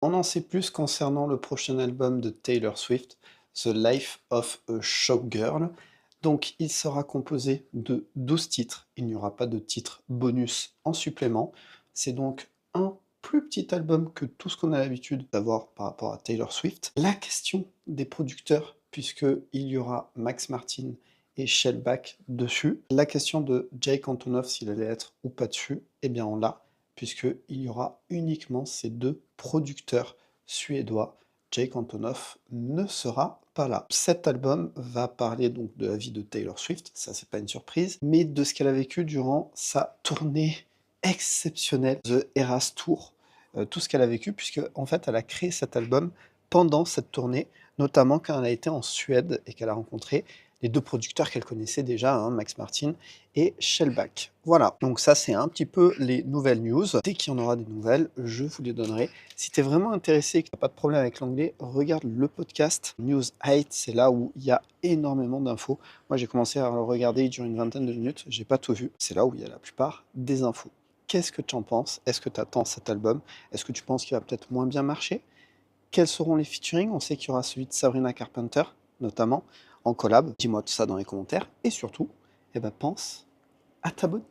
On en sait plus concernant le prochain album de Taylor Swift, The Life of a Showgirl. Donc, il sera composé de 12 titres. Il n'y aura pas de titres bonus en supplément. C'est donc un plus petit album que tout ce qu'on a l'habitude d'avoir par rapport à Taylor Swift. La question des producteurs, puisqu'il y aura Max Martin et Shellback dessus. La question de Jake Antonoff, s'il allait être ou pas dessus, eh bien on l'a, puisqu'il y aura uniquement ces deux producteurs suédois. Jake Antonoff ne sera pas là. Cet album va parler donc de la vie de Taylor Swift, ça c'est pas une surprise, mais de ce qu'elle a vécu durant sa tournée exceptionnelle, The Eras Tour. Tout ce qu'elle a vécu, puisque en fait elle a créé cet album pendant cette tournée, notamment quand elle a été en Suède et qu'elle a rencontré les deux producteurs qu'elle connaissait déjà, hein, Max Martin et Shellback. Voilà, donc ça c'est un petit peu les nouvelles news. Dès qu'il y en aura des nouvelles, je vous les donnerai. Si tu es vraiment intéressé et que tu n'as pas de problème avec l'anglais, regarde le podcast News 8, c'est là où il y a énormément d'infos. Moi j'ai commencé à le regarder, il dure une vingtaine de minutes, j'ai pas tout vu. C'est là où il y a la plupart des infos. Qu'est-ce que tu en penses? Est-ce que tu attends cet album? Est-ce que tu penses qu'il va peut-être moins bien marcher? Quels seront les featuring? On sait qu'il y aura celui de Sabrina Carpenter, notamment, en collab. Dis-moi tout ça dans les commentaires. Et surtout, eh ben, pense à t'abonner.